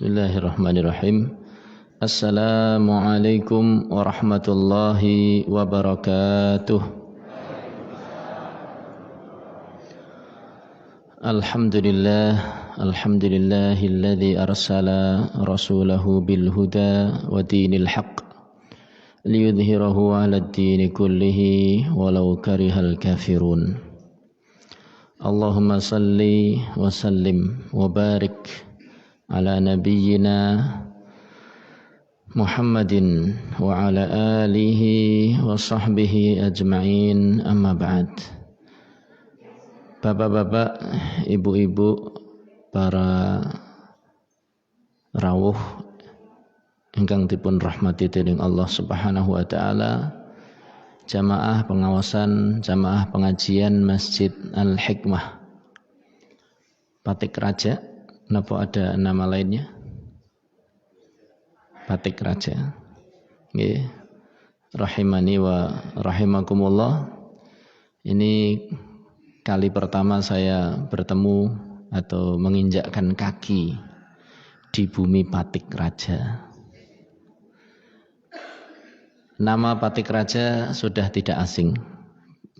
Bismillahirrahmanirrahim. Assalamualaikum warahmatullahi wabarakatuh. Alhamdulillahilladzi arsala rasulahu bil huda wa dinil haqq liyudhhirahu 'alad dini kullihi walau karihal kafirun. Allahumma salli wa sallim wa barik ala nabiyyina Muhammadin wa ala alihi wa sahbihi ajma'in, amma ba'd. Bapak-bapak, ibu-ibu, para rawuh ingkang dipun rahmati dening Allah Subhanahu wa taala, jamaah pengawasan, jamaah pengajian Masjid Al-Hikmah Patik Raja. Napa ada nama lainnya? Patik Raja. Nggih. Rahimani wa rahimakumullah. Ini kali pertama saya bertemu atau menginjakkan kaki di bumi Patik Raja. Nama Patik Raja sudah tidak asing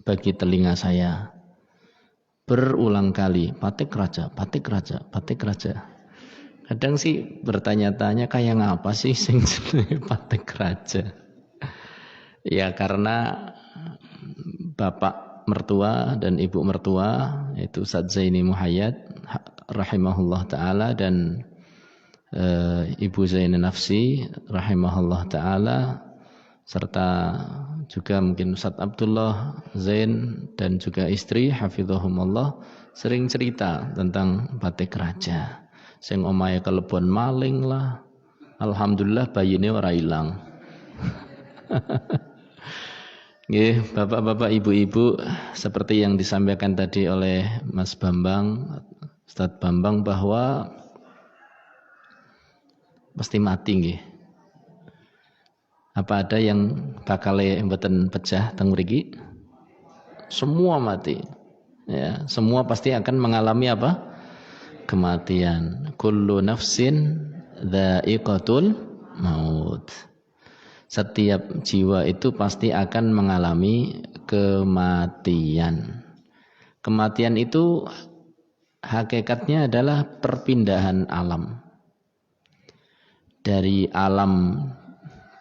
bagi telinga saya. Berulang kali, Patik Raja, Patik Raja, Patik Raja. Kadang sih bertanya-tanya kayak ngapa sih sing jenenge Patik Raja? Ya karena bapak mertua dan ibu mertua itu Ustaz Zaini Muhayyad rahimahullah taala dan ibu Zaini Nafsi rahimahullah taala, serta juga mungkin Ustaz Abdullah Zain dan juga istri hafizahumullah sering cerita tentang Patik Raja. Sing omahe kelebon maling lah, alhamdulillah bayine ora ilang. Nggih, bapak-bapak, ibu-ibu, seperti yang disampaikan tadi oleh Mas Bambang, Ustaz Bambang, bahwa pasti mati nggih. Apa ada yang bakal mboten pecah teng mriki? Semua mati. Ya, semua pasti akan mengalami apa? Kematian. Kullu nafsin dha'iqatul maut. Setiap jiwa itu pasti akan mengalami kematian. Kematian itu hakikatnya adalah perpindahan alam. Dari alam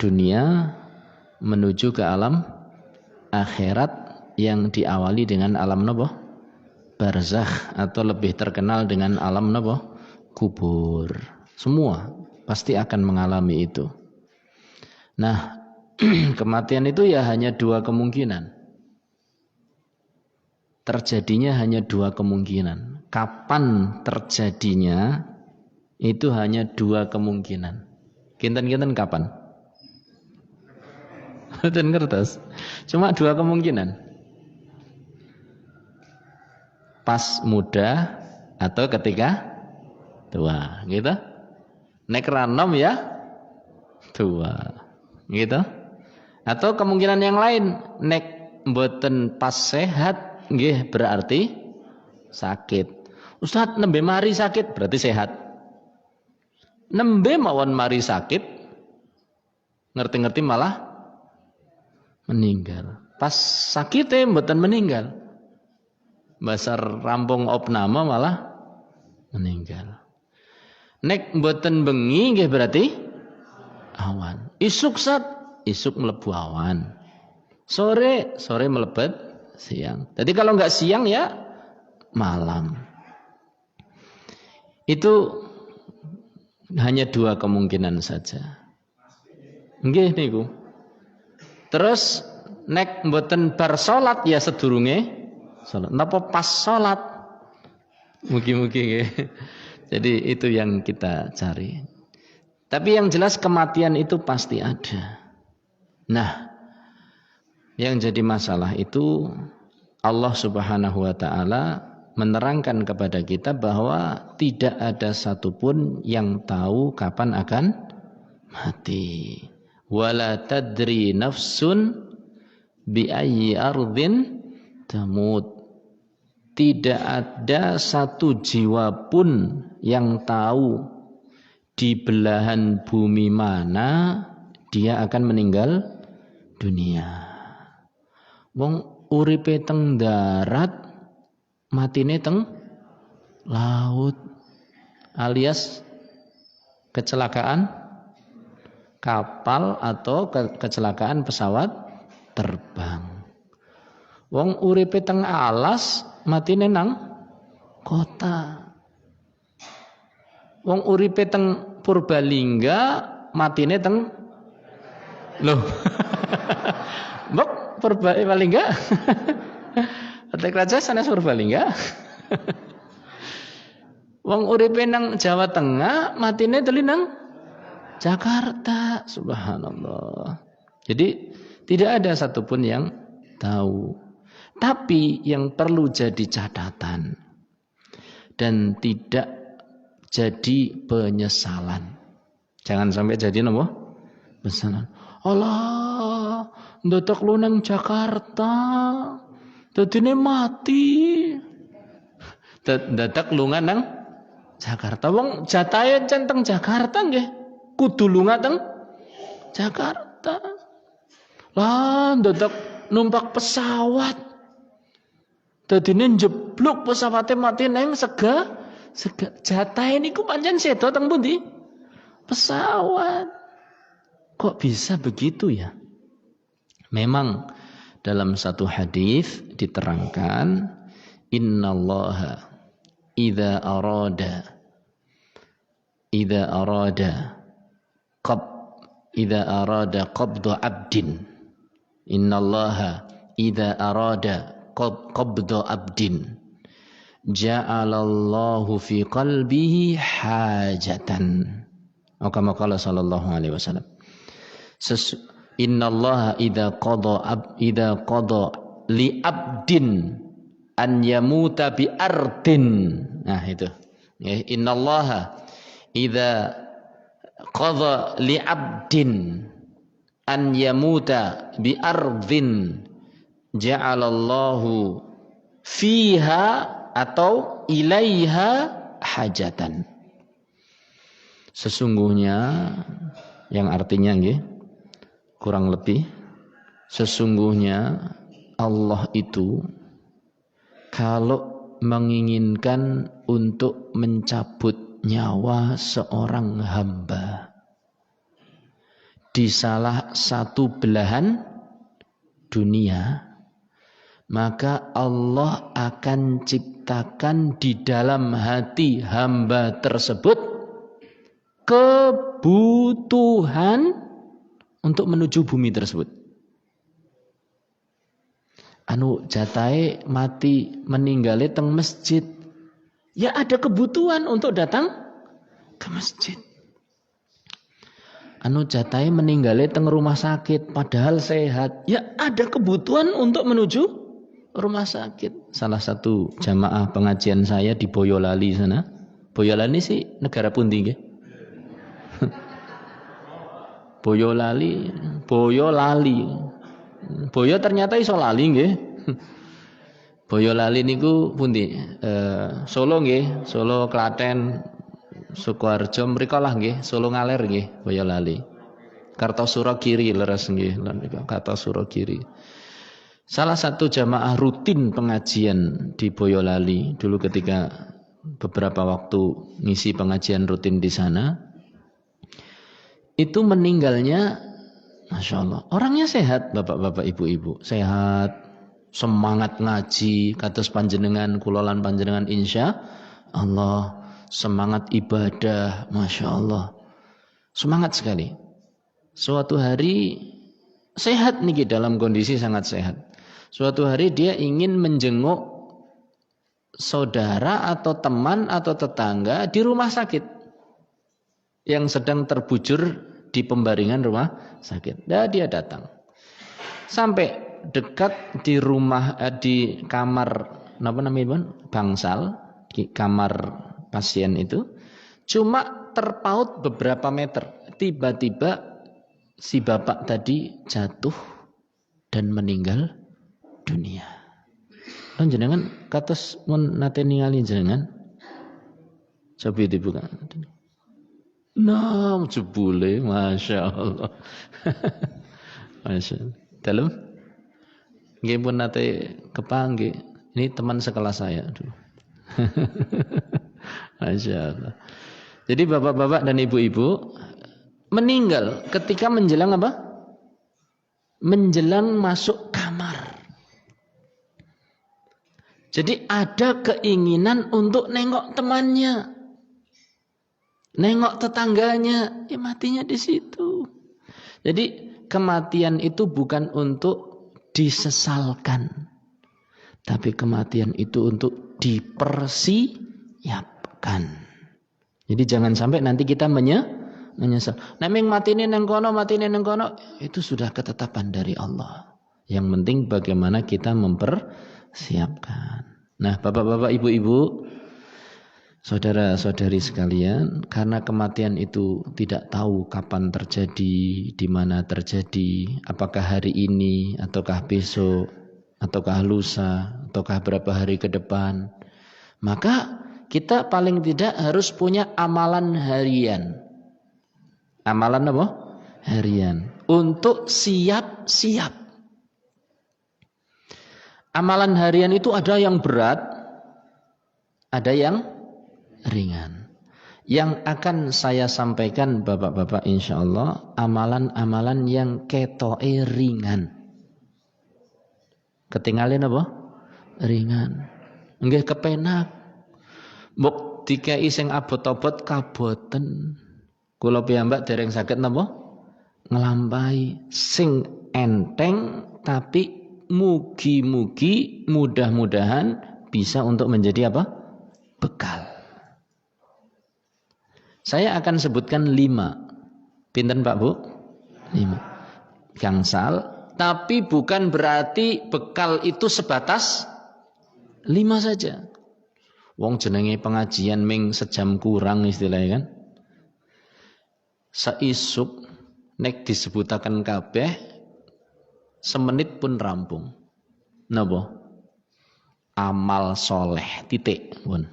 dunia menuju ke alam akhirat yang diawali dengan alam napa? Barzakh, atau lebih terkenal dengan alam napa? Kubur. Semua pasti akan mengalami itu. Nah, kematian itu ya hanya dua kemungkinan. Terjadinya hanya dua kemungkinan. Kapan terjadinya itu hanya dua kemungkinan. Kinten-kinten kapan? Dan kertas. Cuma dua kemungkinan. Pas muda atau ketika tua, gitu. Nek ranom ya tua, gitu. Atau kemungkinan yang lain, nek mboten pas sehat, nggih berarti sakit. Ustaz, nembe mari sakit berarti sehat. Nembe mawon mari sakit, ngerti-ngerti malah meninggal. Pas sakitnya mboten meninggal. Basar rampung opnama malah meninggal. Nek mboten bengi nggih berarti awan. Isuk sat, isuk mlebu awan. Sore melebet siang. Jadi kalau enggak siang ya malam. Itu hanya dua kemungkinan saja. Nggih niku. Terus nek mboten bar salat ya sedurunge salat. Napa pas salat? Mugi-mugi nggih. Jadi itu yang kita cari. Tapi yang jelas kematian itu pasti ada. Nah, yang jadi masalah itu Allah Subhanahu wa taala menerangkan kepada kita bahwa tidak ada satupun yang tahu kapan akan mati. Wala tadri nafsun bi ayyi ardhin tamut. Tidak ada satu jiwa pun yang tahu di belahan bumi mana dia akan meninggal dunia. Wong uripe teng darat, matine teng laut, alias kecelakaan kapal atau kecelakaan pesawat terbang. Wong uripe teng alas, matine nang kota. Wong uripe teng Purbalingga, matine teng loh. Mbok Purbalingga. Patek Raja sanes Purbalingga. Wong uripe nang Jawa Tengah, matine teli nang Jakarta. Subhanallah. Jadi tidak ada satupun yang tahu. Tapi yang perlu jadi catatan dan tidak jadi penyesalan. Jangan sampai jadi apa? Penyesalan. Allah, ndadak lu nang Jakarta. Dadine mati. Ndadak lu nang Jakarta. Wong jatahe centeng Jakarta nggih. Kudu lunga teng Jakarta. Lah ndadak numpak pesawat. Dadine njebluk pesawate mati nang sega jatahe niku pancen sedo teng pundi? Pesawat. Kok bisa begitu ya? Memang dalam satu hadis diterangkan innallaha idza arada qabda abdin innallaha idza arada qabda abdin ja'alallahu fi qalbihi hajatan. Kama qala sallallahu alaihi wasallam. Innallaha idza qada li abdin an yamuta bi ardin. Nah itu. Ya, innallaha idza qada li abdin an yamuta bi ardin ja'alallahu fiha atau ilaiha hajatan. Sesungguhnya yang artinya nggih kurang lebih sesungguhnya Allah itu kalau menginginkan untuk mencabut nyawa seorang hamba di salah satu belahan dunia, maka Allah akan ciptakan di dalam hati hamba tersebut kebutuhan untuk menuju bumi tersebut. Jatahe mati meninggali teng masjid. Ya ada kebutuhan untuk datang ke masjid. Jatahe meninggali teng rumah sakit padahal sehat. Ya ada kebutuhan untuk menuju rumah sakit. Salah satu jamaah pengajian saya di Boyolali sana. Boyolali sih negara pundi nggih? Boyolali. Boyo ternyata iso lali nggih. Boyolali niku pundi? Solo nggih, Solo, Klaten, Sukoharjo mriko lah nggih, Solo Ngaler nggih, Boyolali. Kartosuro Kiri leres nggih, Kartosuro Kiri. Salah satu jamaah rutin pengajian di Boyolali dulu ketika beberapa waktu ngisi pengajian rutin di sana, itu meninggalnya, Masya Allah, orangnya sehat, bapak-bapak, ibu-ibu, sehat, semangat ngaji, kados panjenengan, kulolan panjenengan, insya Allah, semangat ibadah, Masya Allah, semangat sekali. Suatu hari sehat nih, dalam kondisi sangat sehat. Suatu hari dia ingin menjenguk saudara atau teman atau tetangga di rumah sakit yang sedang terbujur di pembaringan rumah sakit. Dan dia datang. Sampai dekat di rumah di kamar bangsal, di kamar pasien itu cuma terpaut beberapa meter. Tiba-tiba si bapak tadi jatuh dan meninggal dunia. Lan jenengan kados mun nate ningali jenengan. Coba dibuka. Nah, jebule, masya Allah. Masya Allah. Dalam, nggih pun nate kepanggih. Ini teman sekelas saya. Aduh. Masya Allah. Jadi bapak-bapak dan ibu-ibu meninggal ketika menjelang apa? Menjelang masuk kamar. Jadi ada keinginan untuk nengok temannya. Nengok tetangganya, ya matinya di situ. Jadi kematian itu bukan untuk disesalkan, tapi kematian itu untuk dipersiapkan. Jadi jangan sampai nanti kita menyesal. Nemeng mati ini neng kono, itu sudah ketetapan dari Allah. Yang penting bagaimana kita mempersiapkan. Nah, bapak-bapak, ibu-ibu, saudara-saudari sekalian, karena kematian itu tidak tahu kapan terjadi, di mana terjadi, apakah hari ini, ataukah besok, ataukah lusa, ataukah berapa hari ke depan, maka kita paling tidak harus punya amalan harian. Amalan apa? Harian. Untuk siap-siap. Amalan harian itu ada yang berat, ada yang ringan. Yang akan saya sampaikan bapak-bapak insya Allah, amalan-amalan yang ketoke ringan. Ketinggalin apa? Ringan. Nggih kepenak. Mbok dikai sing abot-abot kaboten. Kula piyambak dereng saged napa? Nglampahi sing enteng, tapi mugi-mugi mudah-mudahan bisa untuk menjadi apa? Bekal. Saya akan sebutkan 5. Pinten Pak Bu? 5. Gangsal, tapi bukan berarti bekal itu sebatas 5 saja. Wong jenenge pengajian ming sejam kurang istilahnya kan. Saisuk nek disebutaken kabeh semenit pun rampung. Napa? Amal soleh titik pun.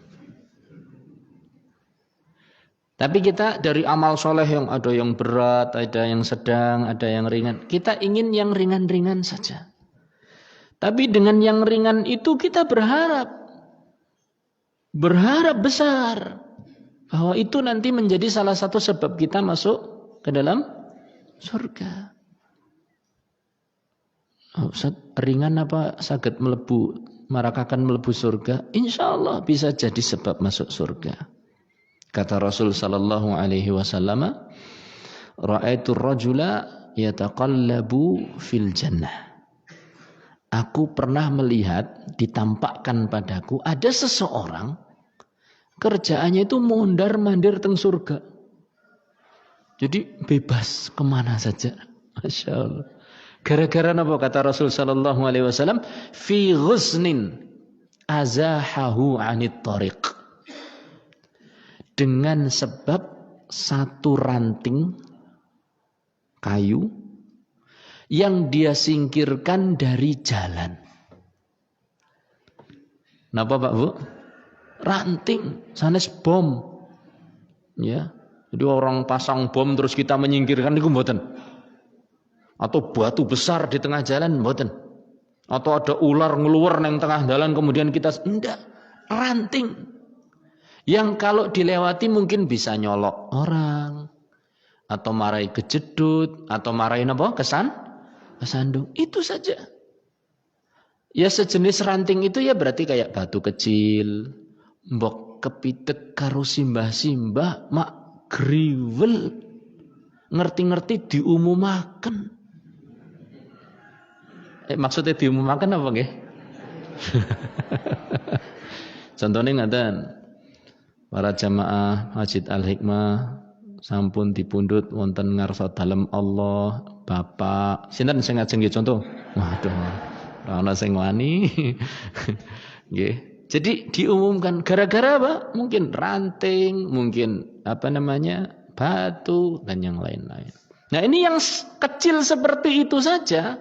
Tapi kita dari amal soleh yang ada yang berat, ada yang sedang, ada yang ringan. Kita ingin yang ringan-ringan saja. Tapi dengan yang ringan itu kita berharap besar bahwa itu nanti menjadi salah satu sebab kita masuk ke dalam surga. Oh, ringan apa saged melebu marakakan melebu surga? Insyaallah bisa jadi sebab masuk surga. Kata Rasul sallallahu alaihi wasallam, ra'aitu rajula yataqallabu fil jannah. Aku pernah melihat, ditampakkan padaku ada seseorang kerjaannya itu mondar-mandir teng surga. Jadi bebas kemana saja. Masya Allah. Gara-gara apa kata Rasul sallallahu alaihi wasallam? Fi ghusnin azahahu 'anit thariq. Dengan sebab satu ranting kayu yang dia singkirkan dari jalan. Napa Pak Bu? Ranting, sanes bom. Ya. Jadi orang pasang bom terus kita menyingkirkan niku mboten. Atau batu besar di tengah jalan mboten. Atau ada ular ngeluar nang tengah jalan kemudian kita enggak, ranting. Yang kalau dilewati mungkin bisa nyolok orang atau marahi kejedut atau marahin apa? Kesandung. Itu saja. Ya sejenis ranting itu ya berarti kayak batu kecil. Mbok kepitek karo simbah-simbah mak griwel. Ngerti-ngerti diumumaken. Maksudnya diumumaken apa nggih? Contohnya ngaten. Para jamaah Masjid Al-Hikmah sampun dipundhut wonten ngarsa dalem Allah, Bapak. Sinten sing ngajeng nggih contoh? Waduh. Ora ana sing wani. Nggih. Jadi diumumkan gara-gara apa? Mungkin ranting, mungkin batu dan yang lain-lain. Nah, ini yang kecil seperti itu saja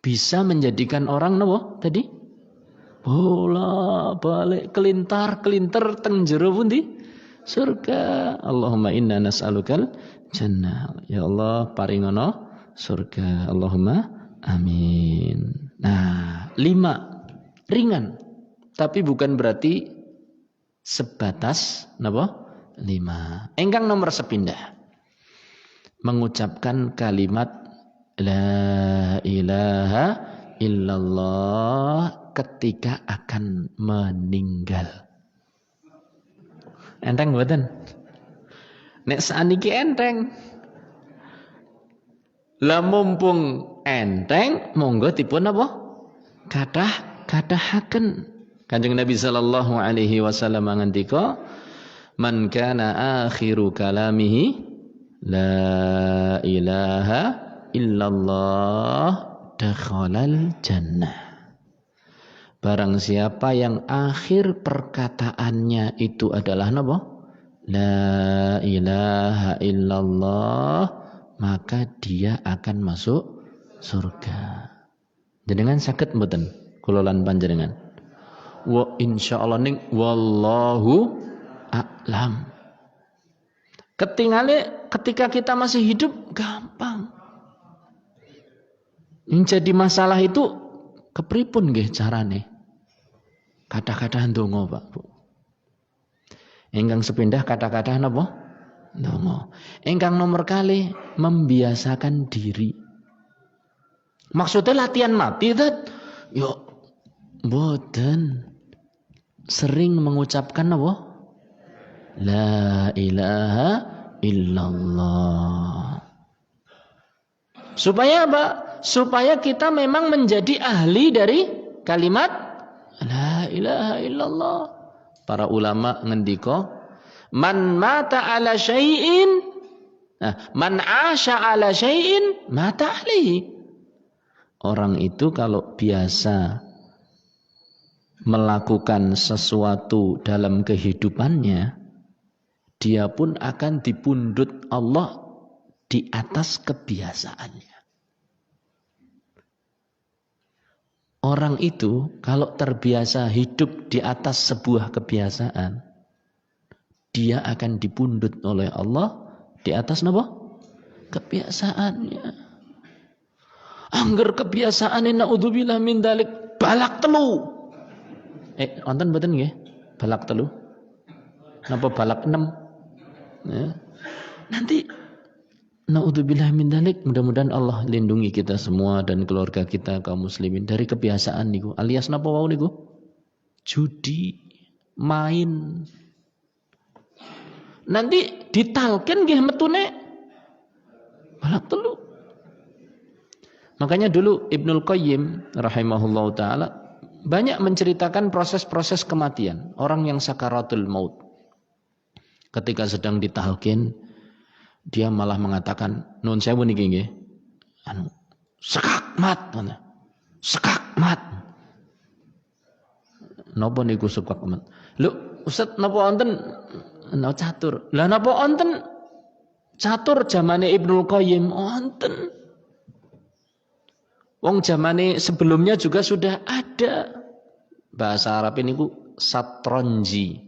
bisa menjadikan orang napa tadi? Bola balik kelintar teng jero pundi? surga. Allahumma inna nas'alukal jannah. Ya Allah paringono surga. Allahumma amin. Nah, 5 ringan. Tapi bukan berarti sebatas napa? 5. Engkang nomor sepindah. Mengucapkan kalimat la ilaha illallah ketika akan meninggal. Enteng mboten? Nek saniki enteng. Lah mumpung enteng, monggo dipun apa? Katahaken. Kanjeng Nabi sallallahu alaihi wasallam ngendika, "Man kana akhiru kalamihi la ilaha illallah dakhalal jannah." Barang siapa yang akhir perkataannya itu adalah napa? La ilaha illallah, maka dia akan masuk surga. Jenengan saged mboten kula lan panjenengan? Wa insyaallah ning wallahu a'lam. Ketika kita masih hidup gampang. Yang jadi masalah itu kepripun nggih carane? Kata-kata ndonga, Pak, Bu. Ingkang sepindah kata-kata napa? Ndonga. Ingkang nomor kali membiasakan diri. Maksudnya latihan mati tat. Yo mboten. Sering mengucapkan apa? La ilaha illallah. Supaya apa? Supaya kita memang menjadi ahli dari kalimat la ilaha illallah. Para ulama ngendika, man mata ala syai'in, man asya ala syai'in mata alaihi. Orang itu kalau biasa melakukan sesuatu dalam kehidupannya, dia pun akan dipundhut Allah di atas kebiasaannya. Orang itu kalau terbiasa hidup di atas sebuah kebiasaan, dia akan dipundhut oleh Allah di atas apa? Kebiasaannya. Angger kebiasaane naudzubillah min dalik balak telu. Wonten mboten nggih? Balak telu. Napa balak 6? Ya. Nanti naudzubillah min dalik, mudah-mudahan Allah lindungi kita semua dan keluarga kita kaum muslimin dari kebiasaan niku. Alias napa wau niku? Judi, main. Nanti ditalken nggih metune balak telu. Makanya dulu Ibnul Qayyim rahimahullahu taala banyak menceritakan proses-proses kematian orang yang sakaratul maut. Ketika sedang ditalkin, dia malah mengatakan, nun sewu niki nggih. Sekak mat. Sekak mat. Napa niku sekak mat? Lho, Ustaz napa wonten catur? Lah napa wonten catur zamane Ibnu Qayyim? Wonten. Wong zamane sebelumnya juga sudah ada. Bahasa Arab ini ku satronji.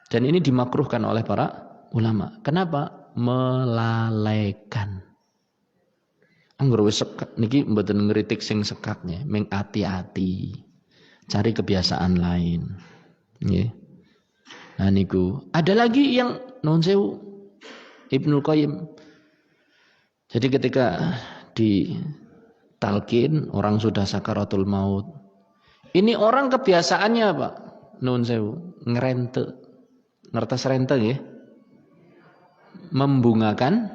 Dan ini dimakruhkan oleh para ulama. Kenapa? Melalaikan. Angger wis sekak niki mboten ngritik sing sekaknya, meng ati-ati. Cari kebiasaan lain. Nggih. Nah niku, ada lagi yang nuwun sewu Ibnu Qayyim. Jadi ketika di talqin orang sudah sakaratul maut. Ini orang kebiasaannya Pak, nuwun sewu, ngerente. Ngertes rente nggih? Membungakan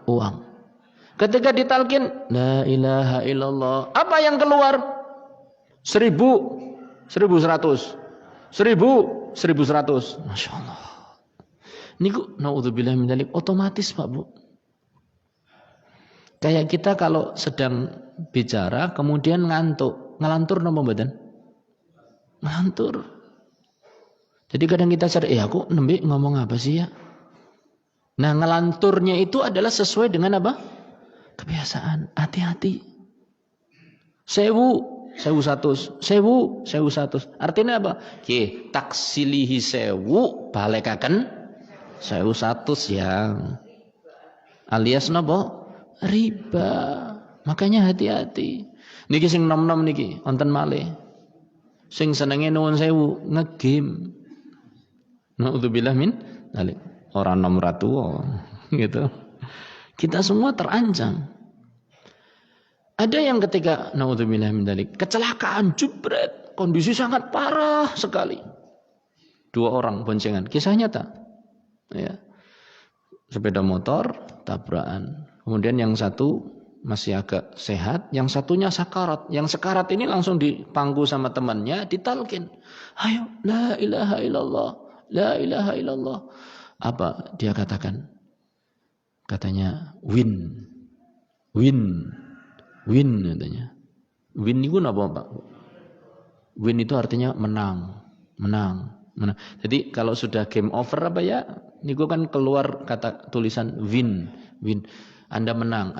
uang. Ketika ditalkin la ilaha illallah, apa yang keluar? 1000, 1100, 1000, 1100. Masya Allah. Niku naudzubillah min dzalik otomatis Pak Bu. Kayak kita kalau sedang bicara kemudian ngantuk, ngelantur napa mboten? Ngelantur. Jadi kadang kita sadar, aku nembe ngomong apa sih ya? Nah ngelanturnya itu adalah sesuai dengan apa? Kebiasaan. Hati-hati. Sewu 1.100. Artinya apa? Nggih, taksilihi 1.000 balekaken 1.100 yang alias napa? Riba. Makanya hati-hati. Niki sing nom-nom niki wonten malih. Sing senenge nuwun sewu ngegame. Naudzubillah min dzalik. Ora nom ratu gitu. Kita semua terancam. Ada yang ketika naudzubillah min dzalik kecelakaan jebret, kondisi sangat parah sekali. 2 orang boncengan, kisah nyata. Ya. Sepeda motor tabrakan. Kemudian yang satu masih agak sehat, yang satunya sakarat. Yang sekarat ini langsung dipangku sama temannya, ditalkin. Ayo, la ilaha illallah, la ilaha illallah. Apa dia katakan? Katanya win katanya. Win itu apa Pak? Win itu artinya menang. Jadi kalau sudah game over apa ya? Niku kan keluar kata tulisan win. Anda menang.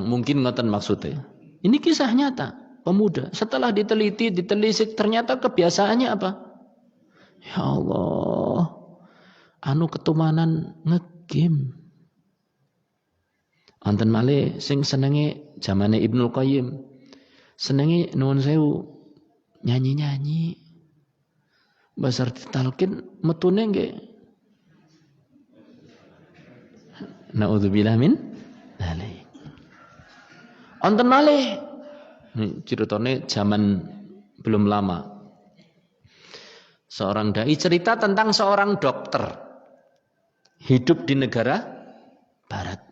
Mungkin ngoten maksudnya. Ini kisah nyata. Pemuda setelah ditelisik ternyata kebiasaannya apa? Ya Allah. Anu ketumanan ngegame. Wonten malih sing senenge zamane Ibnul Qayyim. Senenge nuwun sewu nyanyi-nyanyi. Basar ditalkin metune nggih. Naudzubillah min dzalik. Wonten malih ceritane zaman belum lama. Seorang dai cerita tentang seorang dokter hidup di negara barat.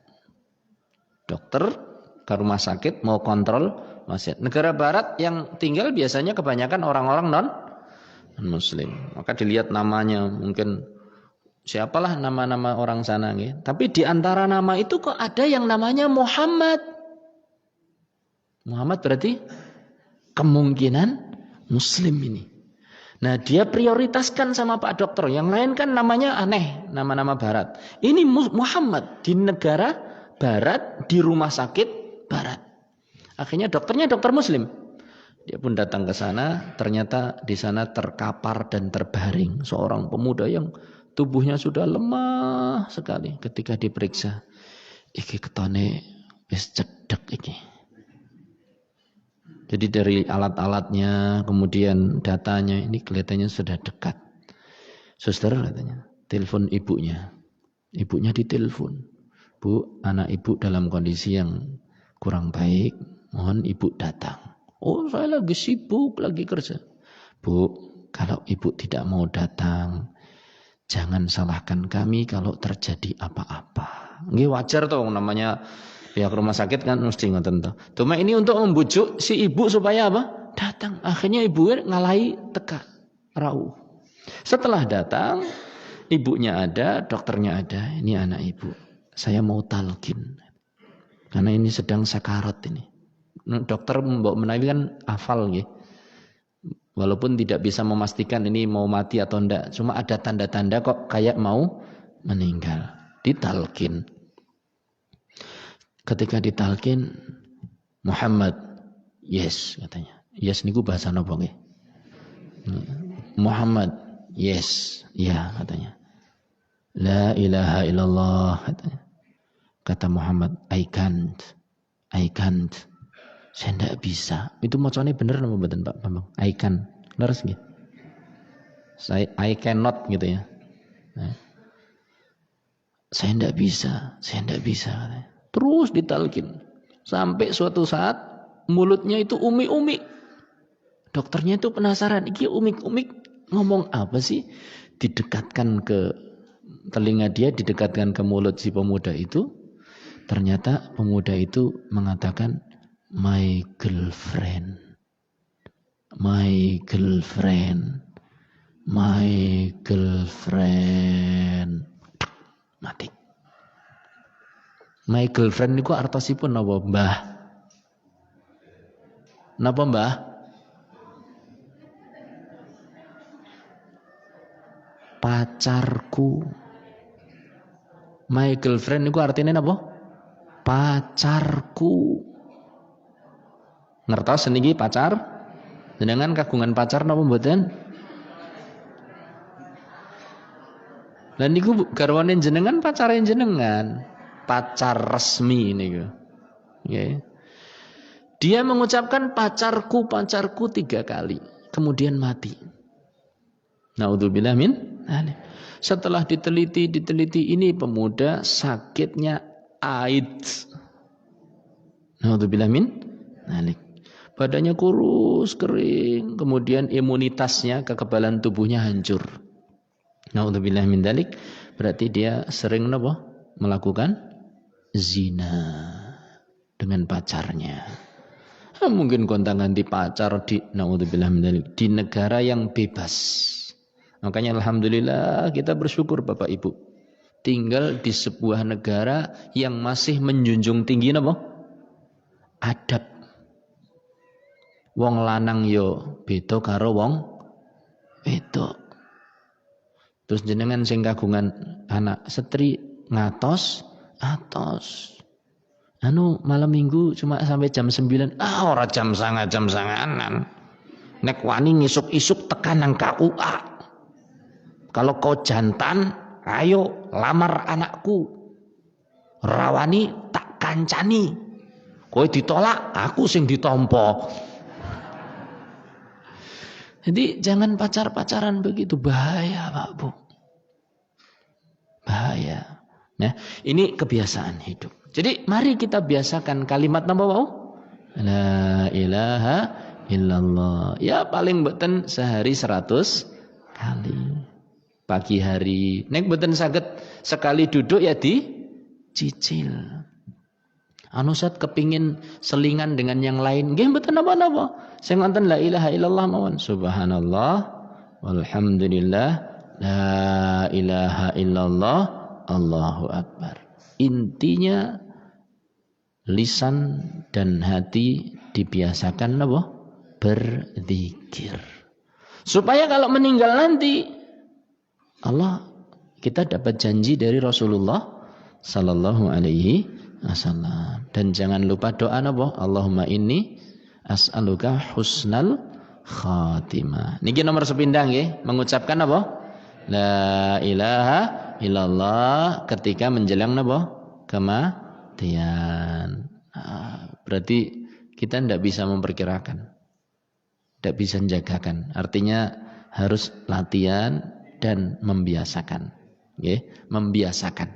Dokter ke rumah sakit mau kontrol pasien. Negara barat yang tinggal biasanya kebanyakan orang-orang non muslim. Maka dilihat namanya, mungkin siapalah nama-nama orang sana gitu. Tapi di antara nama itu kok ada yang namanya Muhammad. Muhammad berarti kemungkinan muslim ini. Nah, dia prioritaskan sama Pak Dokter. Yang lain kan namanya aneh, nama-nama barat. Ini Muhammad di negara barat, di rumah sakit barat. Akhirnya dokternya dokter muslim. Dia pun datang ke sana, ternyata di sana terkapar dan terbaring seorang pemuda yang tubuhnya sudah lemah sekali. Ketika diperiksa, iki ketone wis cedek iki. Jadi dari alat-alatnya, kemudian datanya, ini kelihatannya sudah dekat. Suster katanya, telepon ibunya. Ibunya ditelepon. Bu, anak ibu dalam kondisi yang kurang baik, mohon ibu datang. Oh, saya lagi sibuk, lagi kerja. Bu, kalau ibu tidak mau datang, jangan salahkan kami kalau terjadi apa-apa. Ini wajar toh namanya pihak rumah sakit kan mesti ngoten toh. Cuma ini untuk membujuk si ibu supaya apa? Datang. Akhirnya ibu ngalahi teka rauh. Setelah datang, ibunya ada, dokternya ada. Ini anak ibu. Saya mau talqin. Karena ini sedang sakarat ini. Dokter membawa menawi kan hafal gitu. Walaupun tidak bisa memastikan ini mau mati atau enggak. Cuma ada tanda-tanda kok kayak mau meninggal. Ditalqin. Ketika ditalqin, Muhammad, yes katanya. Yes niku bahasa napa nggih? Muhammad, yes, ya katanya. La ilaha illallah katanya. Kata Muhammad, I can't. Saya tidak bisa. Itu macamnya bener nama badan Pak Bambang? I can. Leres gitu. I cannot gitu ya. Nah. Saya tidak bisa. Katanya. Terus ditalkin. Sampai suatu saat mulutnya itu umi-umi. Dokternya itu penasaran. Iki umik-umik ngomong apa sih? Didekatkan ke telinga dia, didekatkan ke mulut si pemuda itu. Ternyata pemuda itu mengatakan my girlfriend. Mati. My girlfriend niku artosipun napa, Mbah? Napa, Mbah? Pacarku. My girlfriend niku artinya napa? Pacarku. Ngertos niki pacar? Jenengan kagungan pacar napa mboten? Lah niku garwane jenengan pacare jenengan, pacar resmi niku. Nggih. Dia mengucapkan pacarku 3 kali, kemudian mati. Naudzubillah min dzalik. Setelah diteliti ini pemuda sakitnya AIDS. Naudzubillah min dzalik. Badannya kurus, kering, kemudian imunitasnya, kekebalan tubuhnya hancur. Naudzubillah min dzalik. Berarti dia sering apa? Melakukan zina dengan pacarnya. Mungkin gonta-ganti pacar di naudzubillah min dzalik, di negara yang bebas. Makanya alhamdulillah kita bersyukur Bapak Ibu tinggal di sebuah negara yang masih menjunjung tinggi apa? Adab. Wong lanang yo beda karo wong wedok. Terus jenengan sing kagungan anak setri ngatos atos. Malam minggu cuma sampai jam 9. Ora jam sanganan. Nek wani ngisuk-isuk tekan nang KUA. Kalau kau jantan, ayo lamar anakku. Rawani tak kancani. Kowe ditolak, aku sing ditompo. Jadi jangan pacaran begitu, bahaya Pak Bu. Bahaya. Nah, ini kebiasaan hidup. Jadi mari kita biasakan kalimat napa wau? La ilaha illallah. Ya paling mboten sehari 100 kali. Pagi hari. Nek mboten saged sekali duduk ya dicicil. Saat kepingin selingan dengan yang lain, nggih mboten napa-napa. Sing wonten la ilaha illallah mawon. Subhanallah walhamdulillah la ilaha illallah Allahu akbar. Intinya lisan dan hati dibiasakan apa? Berzikir. Supaya kalau meninggal nanti Allah, kita dapat janji dari Rasulullah sallallahu alaihi wasallam. Dan jangan lupa doa apa? Allahumma inni as'aluka husnal khatimah. Niki nomor sepindang nggih, mengucapkan apa? La ilaha illallah ketika menjelang apa? Kematian. Berarti kita tidak bisa memperkirakan, tidak bisa menjagakan. Artinya harus latihan dan membiasakan. Membiasakan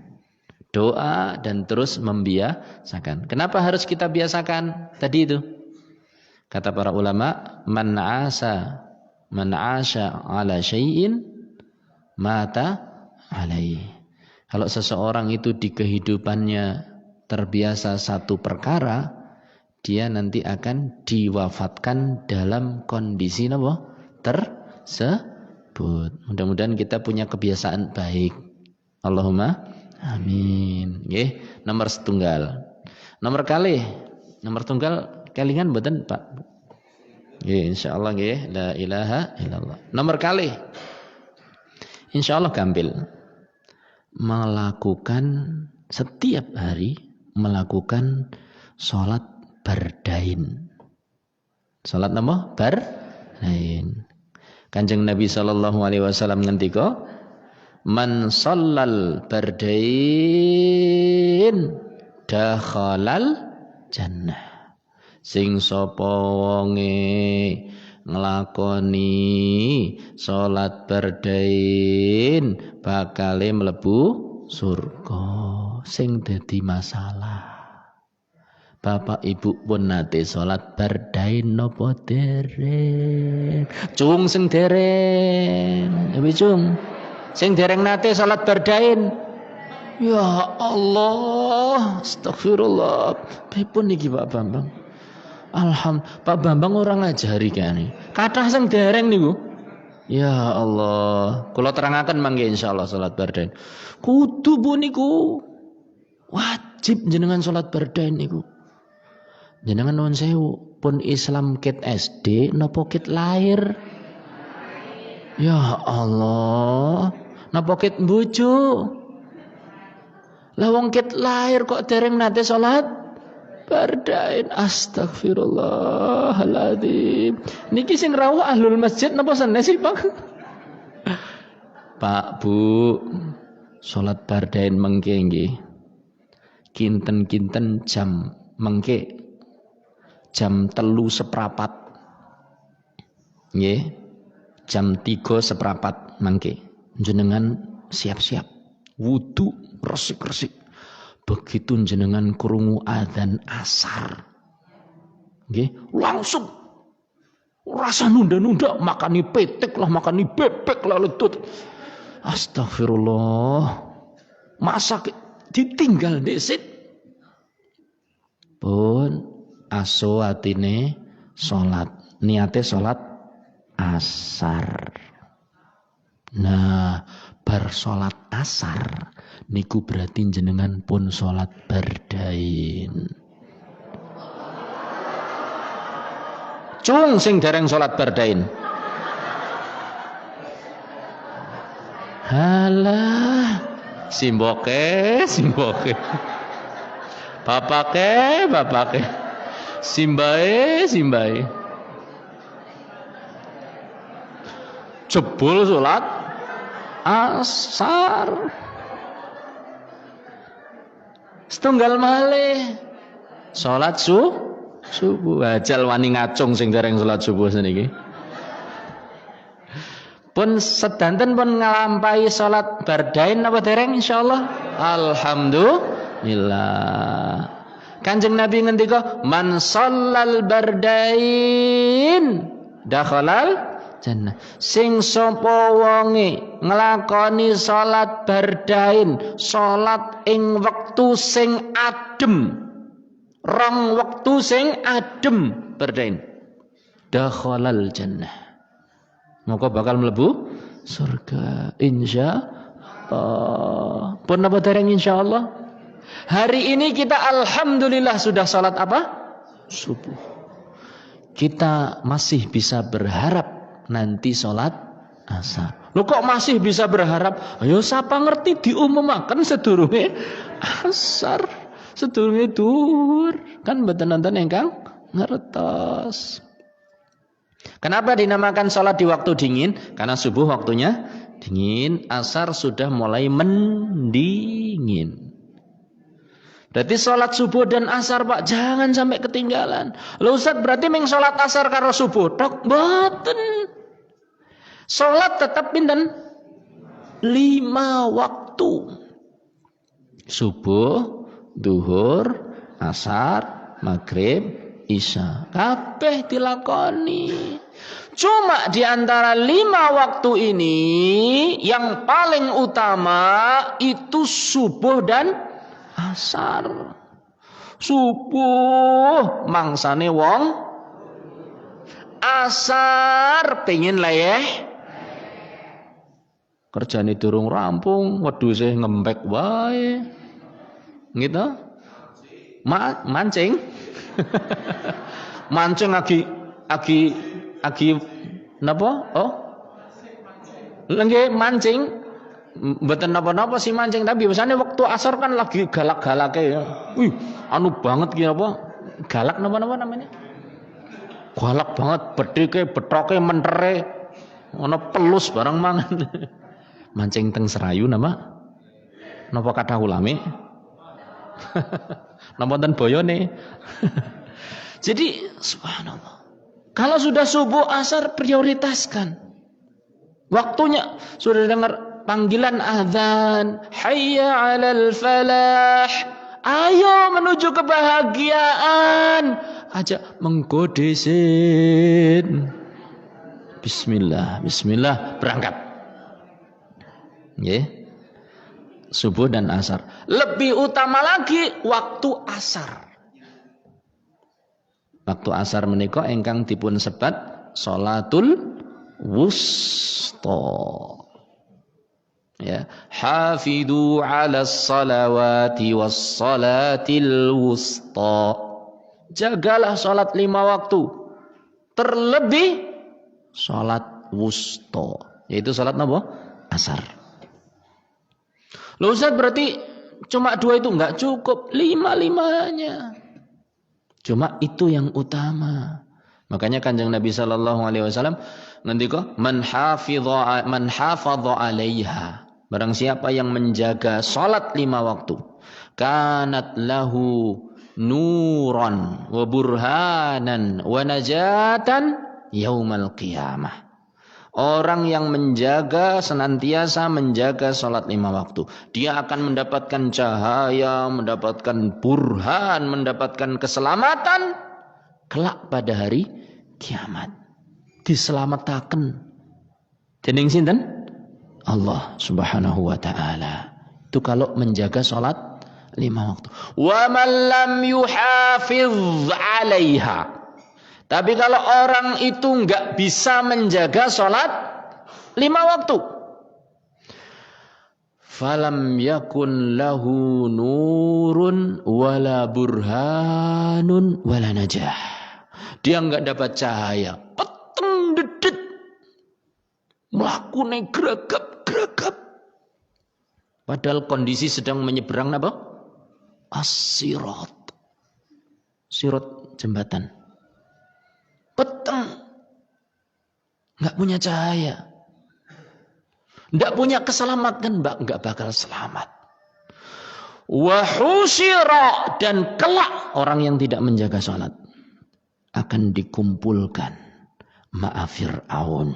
doa dan terus membiasakan. Kenapa harus kita biasakan? Tadi itu kata para ulama, man 'asha ala syai'in mata alaihi. Kalau seseorang itu di kehidupannya terbiasa satu perkara, dia nanti akan diwafatkan dalam kondisi apa? Tersebut. Mudah-mudahan kita punya kebiasaan baik. Allahumma amin. Nggih, nomor setunggal. Nomor tunggal kelingan mboten, Pak? Nggih, insyaallah nggih, la ilaha illallah. Nomor kalih. Insyaallah gampil. Melakukan setiap hari melakukan sholat bardain. Sholat apa? Bardain. Kanjeng Nabi sallallahu alaihi wasallam ngendika, man shallal bardain dakhalal jannah. Sing sapa wonge nglakoni salat bardain bakale mlebu surga. Sing dadi masalah, Bapak Ibu pun nate salat bardain napa dereng? Cung sing dereng. Ewe cung. Sing dereng nate salat bardain. Ya Allah, astagfirullah. Pripun niki Pak Bambang? Pak Bambang orang ngajari kene. Kathah sing dereng niku. Ya Allah, kula terangaken mangke insyaallah salat bardain. Kudu bu niku. Wajib jenengan salat bardain niku. Jenengan nuwun sewu, pun Islam kit SD napa kit lahir? Ya Allah, napa kit bojo? Lah wong kit lahir kok dereng nate salat Bardain. Astagfirullahaladzim. Niki sing rawuh ahlul masjid napa sene sih, Pak? Pak, Bu, salat bardain mengke nggih. Kinten-kinten jam mengke jam 3:15. Nggih. Jam 3:15 mangke. Jenengan siap-siap. Wudu resik-resik. Begitu jenengan krungu adzan asar. Nggih, langsung rasa nunda-nunda makani petek lah, makani bebek lah letut. Astagfirullah. Masa ditinggal desit. Pun aso atine salat. Niate salat asar. Nah, bar salat asar niku berarti jenengan pun salat bardain. Cung sing dereng salat bardain. Halah, simboke. Bapake. Simbae. Jebul salat asar. Setunggal malih salat subuh. Ajal wani ngacung sing dereng salat subuh seniki. Pun sedanten pun nglampahi salat bardain apa dereng insyaallah? Alhamdulillah. Kanjeng Nabi ngendika, "Man shallal bardain dakhalal jannah." Sing sapa wonge nglakoni salat bardain, salat ing wektu sing adem. Rong wektu sing adem bardain. Dakhalal jannah. Maka bakal mlebu surga insyaallah. Pun apa dereng insyaallah? Hari ini kita alhamdulillah sudah salat apa? Subuh. Kita masih bisa berharap nanti salat asar. Lo kok masih bisa berharap? Ayo siapa ngerti diumumaken sedurunge asar, sedurunge duhur. Kan mboten nonton ingkang ngertos. Kenapa dinamakan salat di waktu dingin? Karena subuh waktunya dingin, asar sudah mulai mendingin. Berarti salat subuh dan asar, Pak, jangan sampai ketinggalan. Lho Ustaz, berarti meng salat asar karo subuh tok? Mboten. Salat tetap pinten? 5 waktu. Subuh, duhur, asar, maghrib, isya. Kabeh dilakoni. Cuma di antara 5 waktu ini yang paling utama itu subuh dan asar. Subuh mangsane wong, asar pengen layeh, kerjane durung rampung, wedhuse ngempek wae. Gitu? Mancing. Mancing agi napa? Oh. Lengge mancing. Mboten napa-napa sih mancing, tapi biasanya waktu asar kan lagi galak-galake ya. Wih, anu banget ki apa? Galak napa-napa namanya? Galak banget, bedheke, bethoke, mentere. Ana pelus barang mangan. Mancing teng Serayu nama? Napa kathah ulame? Napa ten boyone? Jadi subhanallah. Kalau sudah subuh asar prioritaskan. Waktunya sudah dengar panggilan azan, hayya 'alal falah. Ayo menuju kebahagiaan. Ajak menggodesin. Bismillah, berangkat. Nggih. Subuh dan asar. Lebih utama lagi waktu asar. Waktu asar menika ingkang dipun sebat sholatul wusta. Ya, hafidu 'alas salawati was salatil wusta. Jagalah salat 5 waktu. Terlebih salat wusta, yaitu salat napa? Asar. Loh Ustaz, berarti cuma 2 itu enggak cukup, 5-5-nya. Cuma itu yang utama. Makanya Kanjeng Nabi sallallahu alaihi wasallam ngendika man hafadha 'alaiha. Barang siapa yang menjaga salat 5 waktu, kanat lahu nuran wa burhanan wa najatan yaumal qiyamah. Orang yang senantiasa menjaga salat 5 waktu, dia akan mendapatkan cahaya, mendapatkan burhan, mendapatkan keselamatan kelak pada hari kiamat. Diselamatkan dening sinten? Allah Subhanahu wa taala. Itu kalau menjaga salat 5 waktu. Wa man lam yuhafiz 'alaiha. Tapi kalau orang itu enggak bisa menjaga salat 5 waktu, falam yakun lahu nurun wala burhanun wala najah. Dia enggak dapat cahaya, peteng dedet, mlakune gragap-gragap. Padahal kondisi sedang menyeberang apa? As-sirat. Sirat jembatan. Peteng. Enggak punya cahaya. Enggak punya keselamatan, enggak bakal selamat. Wa husyira, dan kelak orang yang tidak menjaga salat akan dikumpulkan ma'a Fir'aun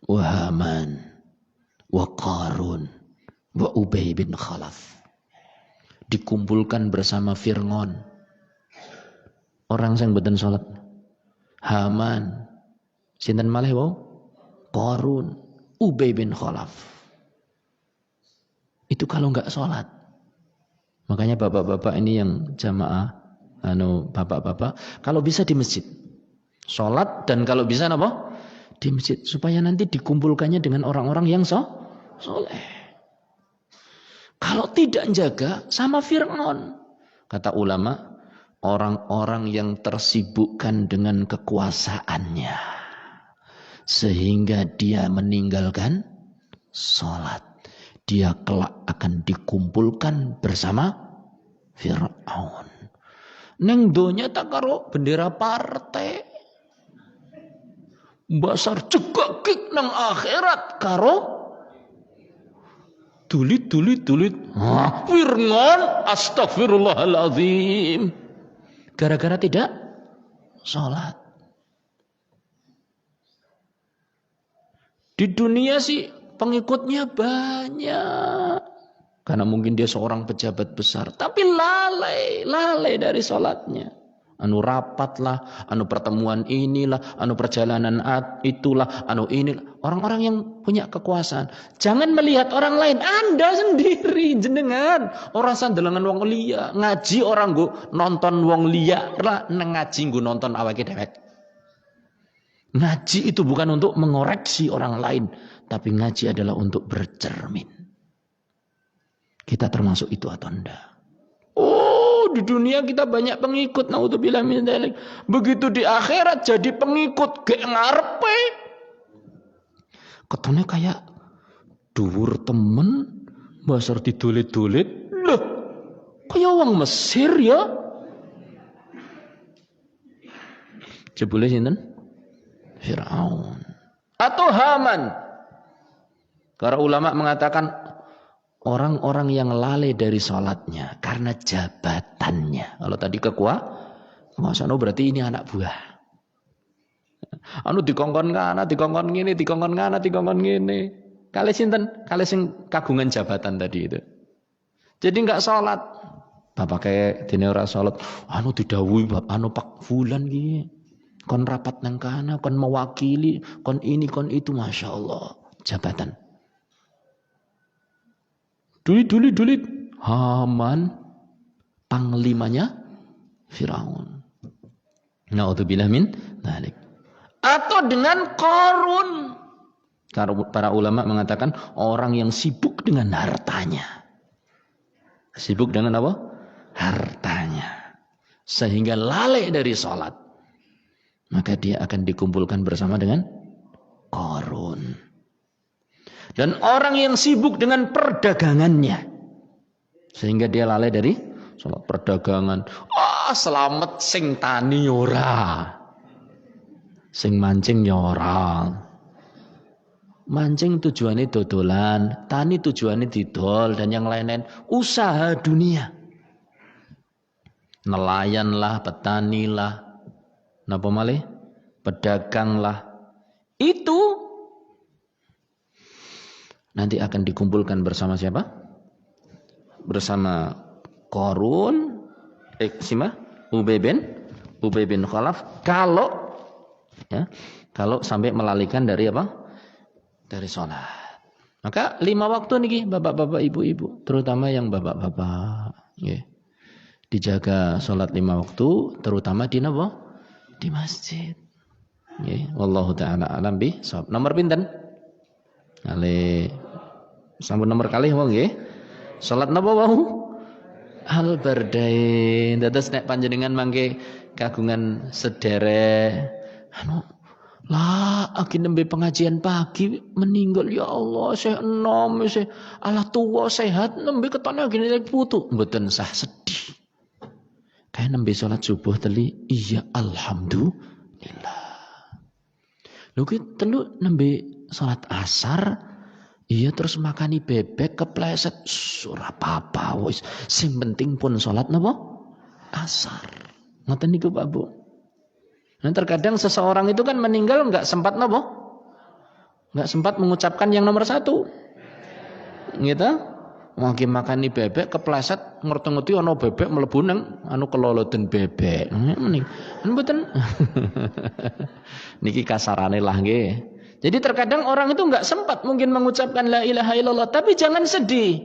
wa Haman wa Qarun wa Ubay bin Khalaf. Dikumpulkan bersama Fir'aun, orang yang mboten salat, Haman, sinten malih wau? Qarun, Ubay bin Khalaf. Itu kalau enggak salat. Makanya bapak-bapak ini yang jamaah, bapak-bapak, kalau bisa di masjid. Salat, dan kalau bisa apa? Di masjid, supaya nanti dikumpulkannya dengan orang-orang yang soleh. Kalau tidak jaga, sama Fir'aun. Kata ulama, orang-orang yang tersibukkan dengan kekuasaannya sehingga dia meninggalkan salat, dia kelak akan dikumpulkan bersama Fir'aun. Neng donya tak karo bendera partai, basar cegakik nang akhirat karo tulit. Fir'aun, astagfirullahaladzim. Gara-gara tidak sholat. Di dunia sih pengikutnya banyak, karena mungkin dia seorang pejabat besar, tapi lalai dari sholatnya. Anu rapat lah, anu pertemuan inilah, anu perjalanan itulah, anu inilah. Orang-orang yang punya kekuasaan. Jangan melihat orang lain, Anda sendiri jenengan. Orang sandelengan wong liya, ngaji orang nggo nonton wong liya, lah ngaji nggo nonton awake dewek. Ngaji itu bukan untuk mengoreksi orang lain, tapi ngaji adalah untuk bercermin. Kita termasuk itu atau enggak? Di dunia kita banyak pengikut, naudzubillah min dzalik. Begitu di akhirat jadi pengikut gek ngarepe. Ketone kayak dhuwur temen, basar didolit-dolit. Loh, kayak wong Mesir ya. Jebule sinten? Fir'aun atau Haman. Para ulama mengatakan orang-orang yang lalai dari sholatnya karena jabatannya. Kalau tadi kekuasaan, berarti ini anak buah. Anu dikongkon kana, dikongkon ngene. Kali sinten? Kali sing kagungan jabatan tadi itu. Jadi enggak sholat. Bapak kayak dene ora sholat. Anu didhawuhi anu Pak Fulan ki. Kon rapat nang kana, kon mewakili, kon ini, kon itu, Masya Allah. Jabatan. Dulit. Haman, panglimanya Firaun. Na'udzubillah min dzalik. Atau dengan Qarun. Para ulama mengatakan orang yang sibuk dengan hartanya. Sibuk dengan apa? Hartanya. Sehingga lalai dari sholat. Maka dia akan dikumpulkan bersama dengan Qarun. Dan orang yang sibuk dengan perdagangannya, sehingga dia lalai dari salat perdagangan. Selamat sing tani ora. Sing mancing ya ora. Mancing tujuannya dodolan, tani tujuannya didol dan yang lain-lain usaha dunia. Nelayan lah, petani lah, napa malih? Pedagang lah. Itu nanti akan dikumpulkan bersama siapa? Bersama Qarun, Ubay bin Khalaf. Kalau sampai melalikan dari apa? Dari sholat. Maka 5 waktu niki bapak-bapak, ibu-ibu, terutama yang bapak-bapak, nggih. Dijaga sholat 5 waktu, terutama di napa? Di masjid. Nggih, wallahu taala alam bisawab. Nomor pinten? Kali sampun nomor kalih wong nggih. Salat napa wau? Al-Bardain. Dados nek panjenengan mangke kagungan sedherek lah aki nembe pengajian pagi meninggal ya Allah saya enom saya Allah tua sehat nembe ketone gini putu mboten sah sedih. Kayak nembe salat subuh teli iya alhamdulillah. Lho ki telu nembe salat asar iya terus makani bebek kepleset ora apa-apa wis sing penting pun salat napa asar. Ngoten niku Pak Bu. Nah, terkadang seseorang itu kan meninggal enggak sempat napa? Enggak sempat mengucapkan yang nomor 1. Gitu? Mungkin makani bebek kepleset ngerti-ngerti ana bebek mlebu nang anu keloloten bebek. Mending mboten. Niki kasarane lah nggih. Jadi terkadang orang itu enggak sempat mungkin mengucapkan la ilaha illallah, tapi jangan sedih.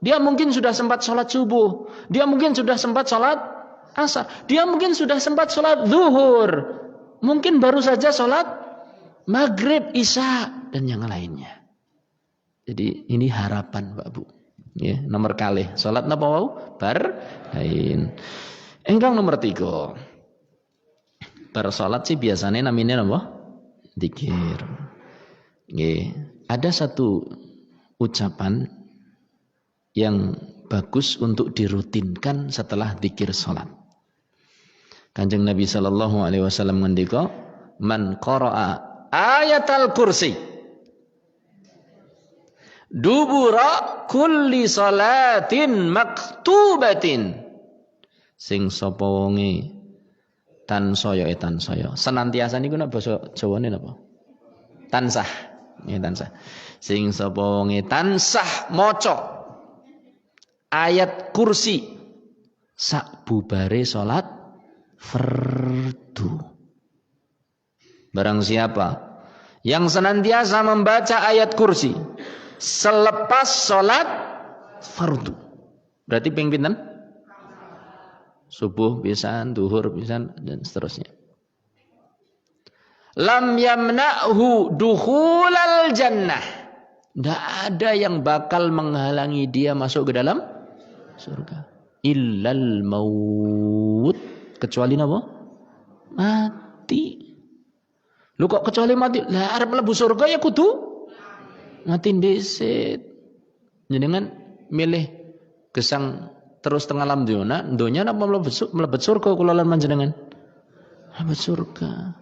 Dia mungkin sudah sempat sholat subuh, dia mungkin sudah sempat sholat asar, dia mungkin sudah sempat sholat zuhur, mungkin baru saja sholat maghrib, isya dan yang lainnya. Jadi ini harapan Pak Bu. Ya, nomor kalih sholat napa wau? Bardain. Engkang nomor 3. Bersolat sih biasanya namanya napa? Dzikir. Nggih, ada satu ucapan yang bagus untuk dirutinkan setelah dzikir salat. Kanjeng Nabi sallallahu alaihi wasallam ngendika, "Man qara'a ayatal kursi dubura kulli salatin maktubatin." Sing sapa wonge tansaya senantiasa niku nek basa Jawane napa? Tansah. Nggih tansah. Sing sapa wonge tansah maca ayat kursi sak bubare salat fardu. Barang siapa yang senantiasa membaca ayat kursi selepas salat fardu. Berarti ping pinten? Subuh pisan, duhur pisan dan seterusnya. Lam yamna'hu dukhulal jannah. Tidak ada yang bakal menghalangi dia masuk ke dalam surga. Illal maut. Kecuali apa? Mati. Lu kok kecuali mati? Lah arep mlebu surga ya kudu mati dhisik. Jenengan milih gesang terus tengah alam donya napa mlebet surga kula lan panjenengan? Mlebet surga.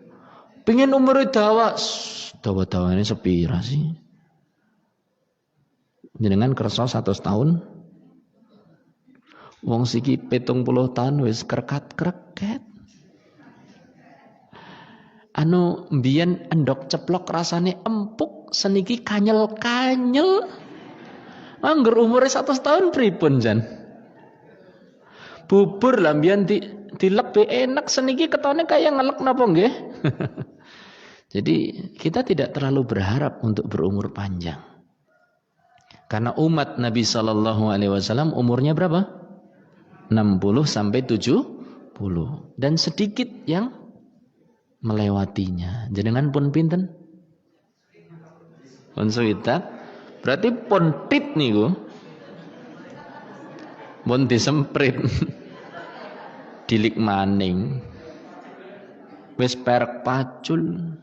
Pengen umur dawa-dawane sepira sih? Jenengan kersa 100 tahun. Wong siki 70 tahun wis krekat-kreket. Anu mbiyen endok ceplok rasane empuk, seniki kanyel-kanyel. Angger umure 100 tahun pripun jan? Bubur lah mbiyen dilek be enak, seniki ketone kaya ngelek napa nggih? Jadi kita tidak terlalu berharap untuk berumur panjang. Karena umat Nabi sallallahu alaihi wasallam umurnya berapa? 60 sampai 70 dan sedikit yang melewatinya. Jenengan pun pinten? Pun swidak. Berarti pun tit niku. Pun disemprit. Dilik maning. Wis perek pacul.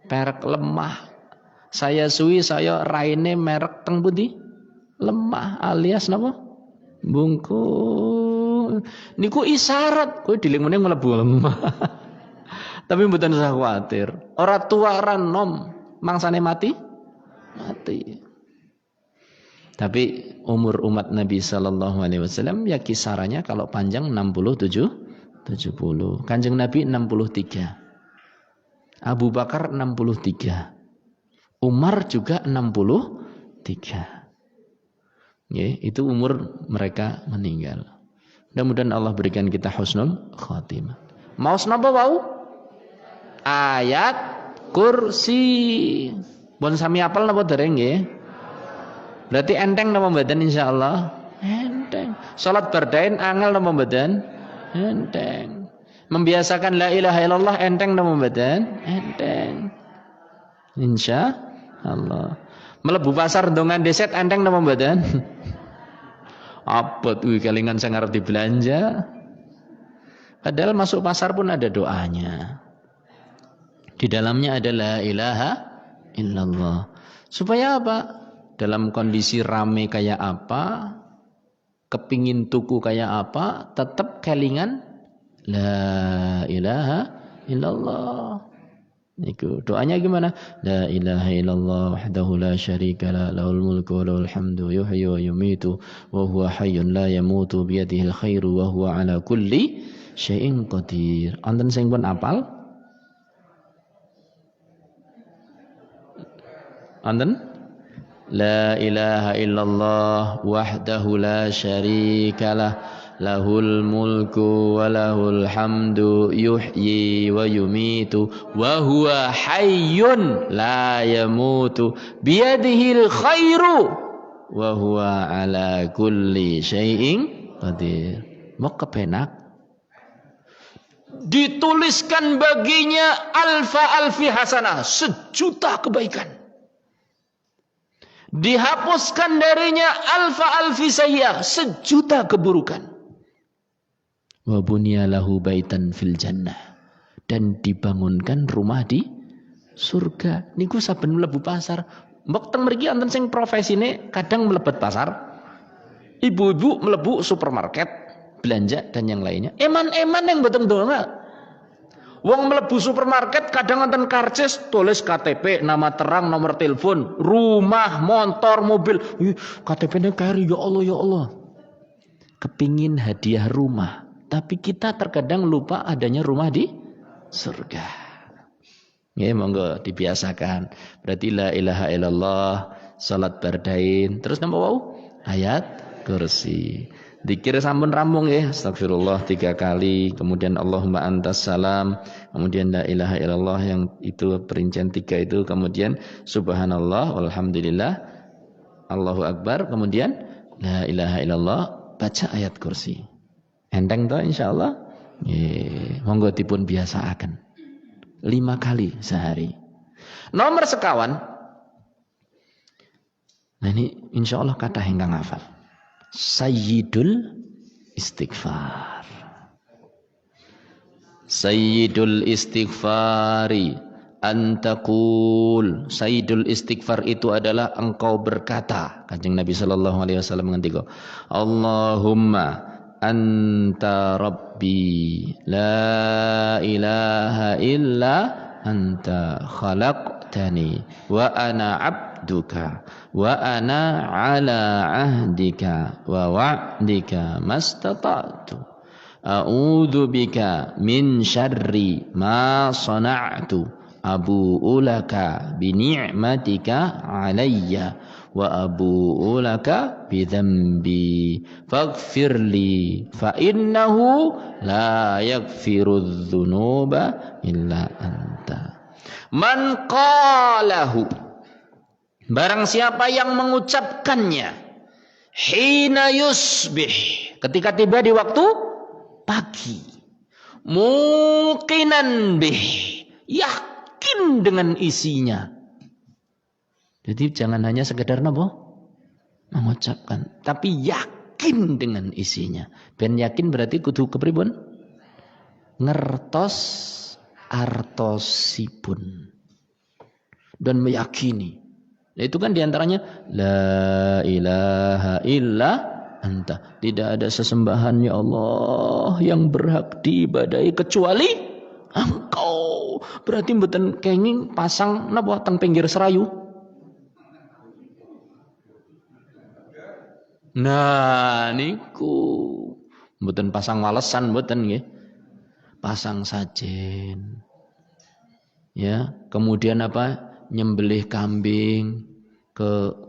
Perek lemah. Saya raine merek teng pundi? Lemah alias napa? Bungkul. Niku isyarat kowe dilingmune mlebu lemah. Tapi mboten usah khawatir. Ora tua ora nom, mangsane mati. Tapi umur umat Nabi sallallahu alaihi wasallam ya kisarannya kalau panjang 67 70. Kanjeng Nabi 63. Abu Bakar 63. Umar juga 63. Ya, itu umur mereka meninggal. Mudah-mudahan Allah berikan kita husnul khatimah. Mau napa wau? Ayat kursi. Bon sami apal napa dereng nggih? Berarti enteng napa mboten insyaallah? Enteng. Salat bardain angel napa mboten? Enteng. Membiasakan la ilaha illallah enteng napa mboten? Enteng. Insyaallah. Melebu pasar ndongan deset enteng napa mboten? Abot kuwi kelingan sing arep dibelanja. Padahal masuk pasar pun ada doanya. Di dalamnya ada la ilaha illallah. Supaya apa? Dalam kondisi rame kayak apa, kepingin tuku kayak apa, tetap kelingan la ilaha illallah. Niku doanya gimana? La ilaha illallah wahdahu la syarika la lahul mulku wa lahul hamdu yuhyi wa yumitu wa huwa hayyun la yamutu biyadihil khairu wa huwa ala kulli syai'in qadir. Wonten sing pun apal? Wonten? La ilaha illallah wahdahu la syarika la lahul mulku wa lahul hamdu yuhyi wa yumitu wa huwa hayyun la yamutu biyadihil khairu wa huwa ala kulli syai'in qadir. Mau kepenak dituliskan baginya alfi hasanah, 1.000.000 kebaikan. Dihapuskan darinya alfi sayyi'ah, 1.000.000 keburukan. Wa buniya lahu baitan fil jannah, dan dibangunkan rumah di surga. Niku saben mlebu pasar, mbok teng mriki wonten sing profesine kadang mlebet pasar. Ibu-ibu mlebu supermarket, belanja dan yang lainnya. Eman-eman yang mboten ndonga. Wong mlebu supermarket kadang wonten karcis tulis KTP, nama terang, nomor telepon, rumah, motor, mobil. KTP-ne kari, ya Allah ya Allah. Kepingin hadiah rumah. Tapi kita terkadang lupa adanya rumah di surga. Ya, monggo dibiasakan. Berarti la ilaha illallah, salat bardain, terus napa wau? Ayat kursi. Dzikir sampun rampung ya. Astagfirullah 3 kali, kemudian Allahumma antas salam, kemudian la ilaha illallah yang itu perincian 3 itu, kemudian subhanallah walhamdulillah Allahu akbar, kemudian la ilaha illallah, baca ayat kursi. Enteng toh insyaallah. Monggo dipun biasaaken 5 kali sehari. Nomor sekawan. Nah ini insyaallah kata ingkang hafal. Sayyidul istighfar. Sayyidul istighfari antaqul. Sayyidul istighfar itu adalah engkau berkata. Kanjeng Nabi sallallahu alaihi wasallam ngendika, Allahumma anta rabbi la ilaha illa anta khalaqtani wa ana abduka wa ana ala ahdika wa wa'dika mastata'tu a'udzu bika min syarri ma sana'tu abu'u laka bi ni'matika alayya wa abu'u laka bi dzambi faghfirli fa innahu la yaghfiru dzunuba illa anta. Man qalahu, barang siapa yang mengucapkannya, hina yusbih, ketika tiba di waktu pagi, muqinan bih, yakin dengan isinya. Jadi jangan hanya sekedar napa mengucapkan, tapi yakin dengan isinya. Ben yakin berarti kudu kepripun? Ngertos artosipun dan meyakini. Itu kan diantaranya la ilaha illa anta. Tidak ada sesembahan ya Allah yang berhak diibadahi kecuali Engkau. Berarti mboten kenging pasang napa teng pinggir serayu. Nah niku mboten pasang walesan mboten nggih. Pasang sajen. Ya, kemudian apa? Nyembelih kambing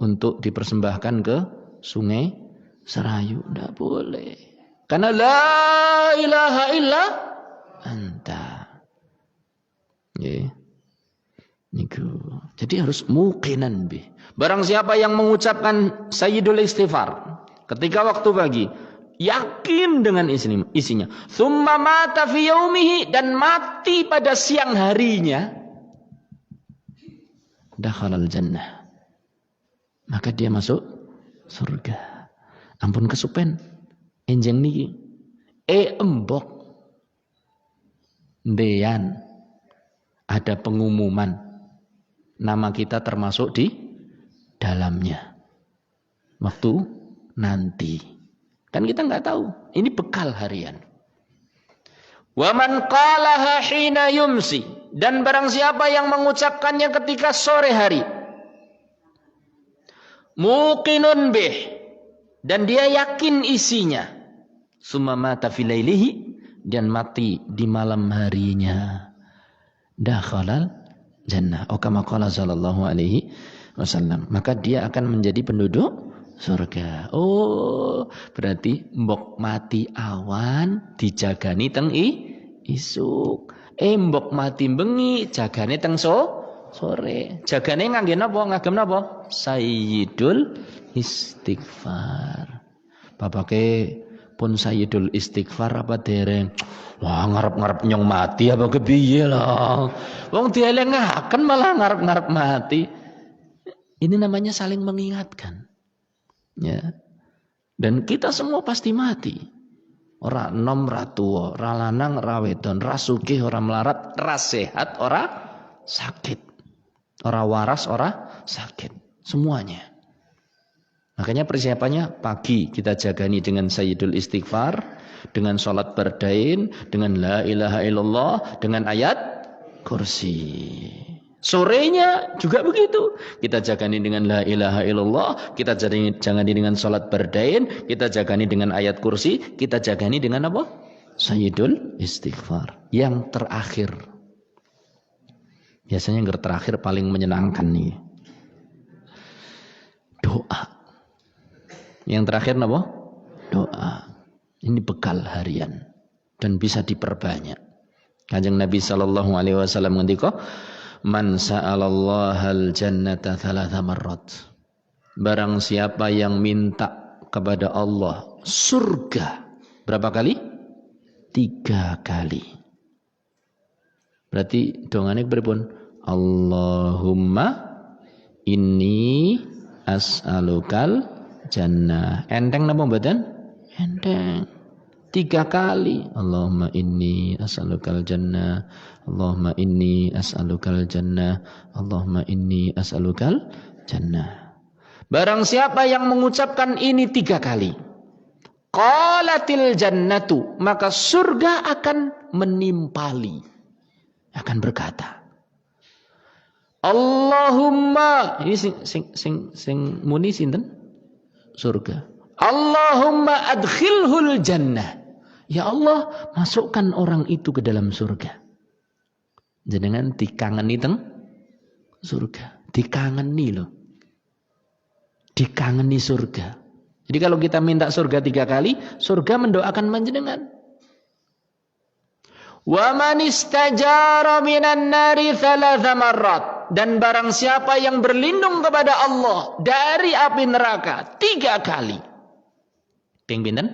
untuk dipersembahkan ke sungai Serayu. Tidak boleh. Karena la ilaha illa anta. Ya. Niku. Jadi harus muqinan bih. Barang siapa yang mengucapkan sayyidul istighfar ketika waktu pagi, yakin dengan isinya. Tsumma mata fi yaumihi, dan mati pada siang harinya, dakhalal jannah. Maka dia masuk surga. Ampun kesupen enjeng niki. Embok. Dean ada pengumuman nama kita termasuk di dalamnya. Waktu nanti. Kan kita nggak tahu. Ini bekal harian. Wa man qalaha hina yumsi, dan barang siapa yang mengucapkannya ketika sore hari. Muqinun bih, dan dia yakin isinya. Summa mata fi lailihi, dan mati di malam harinya. Dakhalal jannah. Kama qala sallallahu alaihi wasallam. Maka dia akan menjadi penduduk surga. Oh, berarti mbok mati awan dijagani teng isuk. Mbok mati bengi jagane teng sore. Jagane ngangge napa? Ngagem napa? Sayyidul istighfar. Bapake pun sayyidul istighfar apa dereng? Wah, ngarep-ngarep nyong mati apa kepiye lah. Wong dielengaken malah ngarep-ngarep mati. Ini namanya saling mengingatkan. Ya. Dan kita semua pasti mati. Ora enom ra tuwa, ra lanang ra wedon, ra sugih ora melarat, ra sehat ora sakit. Ora waras ora sakit. Semuanya. Makanya persiapannya pagi kita jagani dengan sayyidul istighfar, dengan sholat bardain, dengan la ilaha illallah, dengan ayat kursi. Sorenya juga begitu. Kita jagani dengan la ilaha illallah, kita jagani dengan sholat bardain, kita jagani dengan ayat kursi, kita jagani dengan apa? Sayyidul istighfar. Yang terakhir. Biasanya yang terakhir paling menyenangkan nih. Doa. Yang terakhir apa? Doa. Ini bekal harian dan bisa diperbanyak. Kanjeng Nabi sallallahu alaihi wasallam ngendika, "Man sa'alallahal jannata thalatha marrat." Barang siapa yang minta kepada Allah surga berapa kali? 3 kali. Berarti dongane pripun? Allahumma inni as'alukal jannah. Enteng napa mboten? Enteng. 3 kali. Allahumma inni as'alukal jannah. Allahumma inni as'alukal jannah. Allahumma inni as'alukal jannah. Barang siapa yang mengucapkan ini 3 kali, qalatil jannatu, maka surga akan menimpali, akan berkata, Allahumma, ini sing muni sinten? Surga. Allahumma adkhilhul jannah. Ya Allah, masukkan orang itu ke dalam surga. Jenengan dikangeni teng surga. Dikangeni loh. Dikangeni surga. Jadi kalau kita minta surga 3 kali, surga mendoakan panjenengan. Wa man istajara minan nari 3 marrat. Dan barang siapa yang berlindung kepada Allah dari api neraka 3 kali. Ping pinten?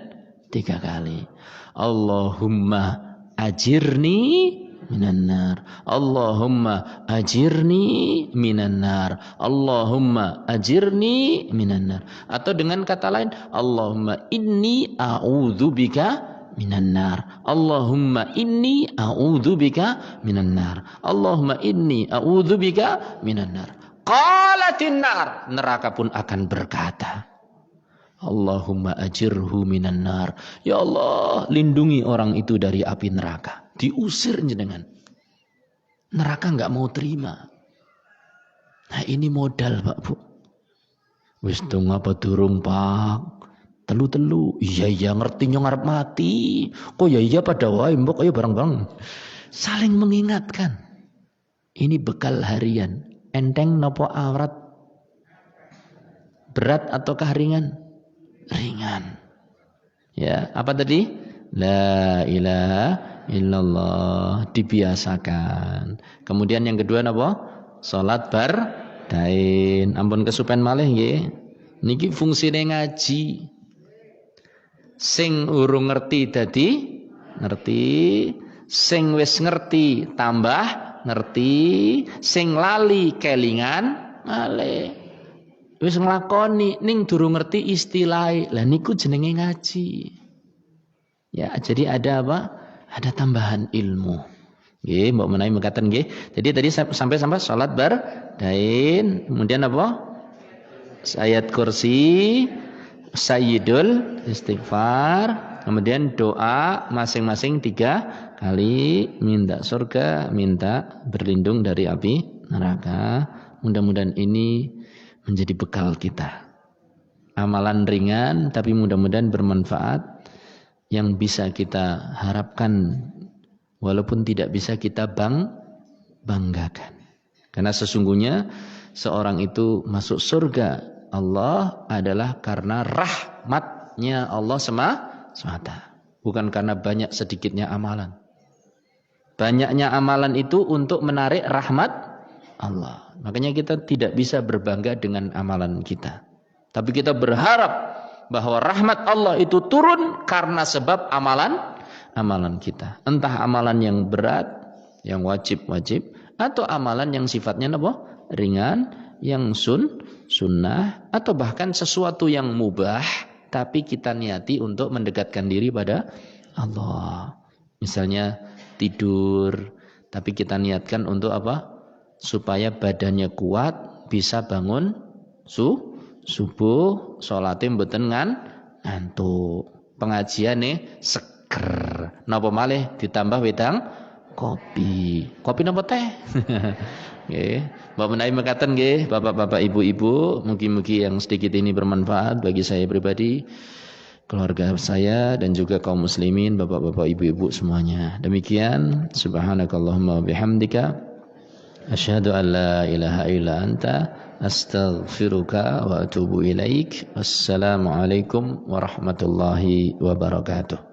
3 kali. Allahumma ajirni minan nar. Allahumma ajirni minan nar. Allahumma ajirni minan nar. Atau dengan kata lain, Allahumma inni a'udzubika minan nar. Allahumma inni a'udzubika minan nar. Allahumma inni a'udzubika minan nar. Qalatin nar. Neraka pun akan berkata, Allahumma ajirhu minan nar. Ya Allah, lindungi orang itu dari api neraka. Diusir jenengan. Neraka enggak mau terima. Nah, ini modal, Pak Bu. Wis tung apa durung, Pak? Telu-telu. Iya ngerti nyong arep mati. Kok iya pada wae mbok ayo bareng-bareng. Saling mengingatkan. Ini bekal harian. Enteng nopo awrat? Berat ataukah ringan? Ringan. Ya, apa tadi? La ilaha illallah, dibiasakan. Kemudian yang kedua apa? Salat bardain. Ampun kesupen malih nggih. Niki fungsine ngaji. Sing urung ngerti dadi ngerti, sing wis ngerti tambah ngerti, sing lali kelingan malih. Wis nglakoni ning durung ngerti istilahe. Lah niku jenenge ngaji. Ya, jadi ada apa? Ada tambahan ilmu. Nggih, mbok menawi mekaten nggih. Jadi tadi sampai salat bardain, kemudian apa? Ayat kursi, sayyidul istighfar, kemudian doa masing-masing 3 kali, minta surga, minta berlindung dari api neraka. Mudah-mudahan ini menjadi bekal kita. Amalan ringan tapi mudah-mudahan bermanfaat yang bisa kita harapkan walaupun tidak bisa kita banggakan. Karena sesungguhnya seorang itu masuk surga Allah adalah karena rahmatnya Allah semata. Bukan karena banyak sedikitnya amalan. Banyaknya amalan itu untuk menarik rahmat Allah. Makanya kita tidak bisa berbangga dengan amalan kita. Tapi kita berharap bahwa rahmat Allah itu turun karena sebab amalan kita. Entah amalan yang berat, yang wajib-wajib, atau amalan yang sifatnya apa? Ringan, yang sunnah, atau bahkan sesuatu yang mubah, tapi kita niati untuk mendekatkan diri pada Allah. Misalnya tidur, tapi kita niatkan untuk apa? Supaya badannya kuat, bisa bangun subuh, sholatim mboten ngantuk. Pengajiane seger. Napa malih ditambah wedang kopi. Kopi napa teh? Nggih. Mbak menawi mekaten nggih, Bapak-bapak, Ibu-ibu, mugi-mugi yang sedikit ini bermanfaat bagi saya pribadi, keluarga saya dan juga kaum muslimin, Bapak-bapak, Ibu-ibu semuanya. Demikian, subhanakallahumma bihamdika asyhadu an la ilaha illa anta astaghfiruka wa atubu ilaik. Assalamualaikum warahmatullahi wabarakatuh.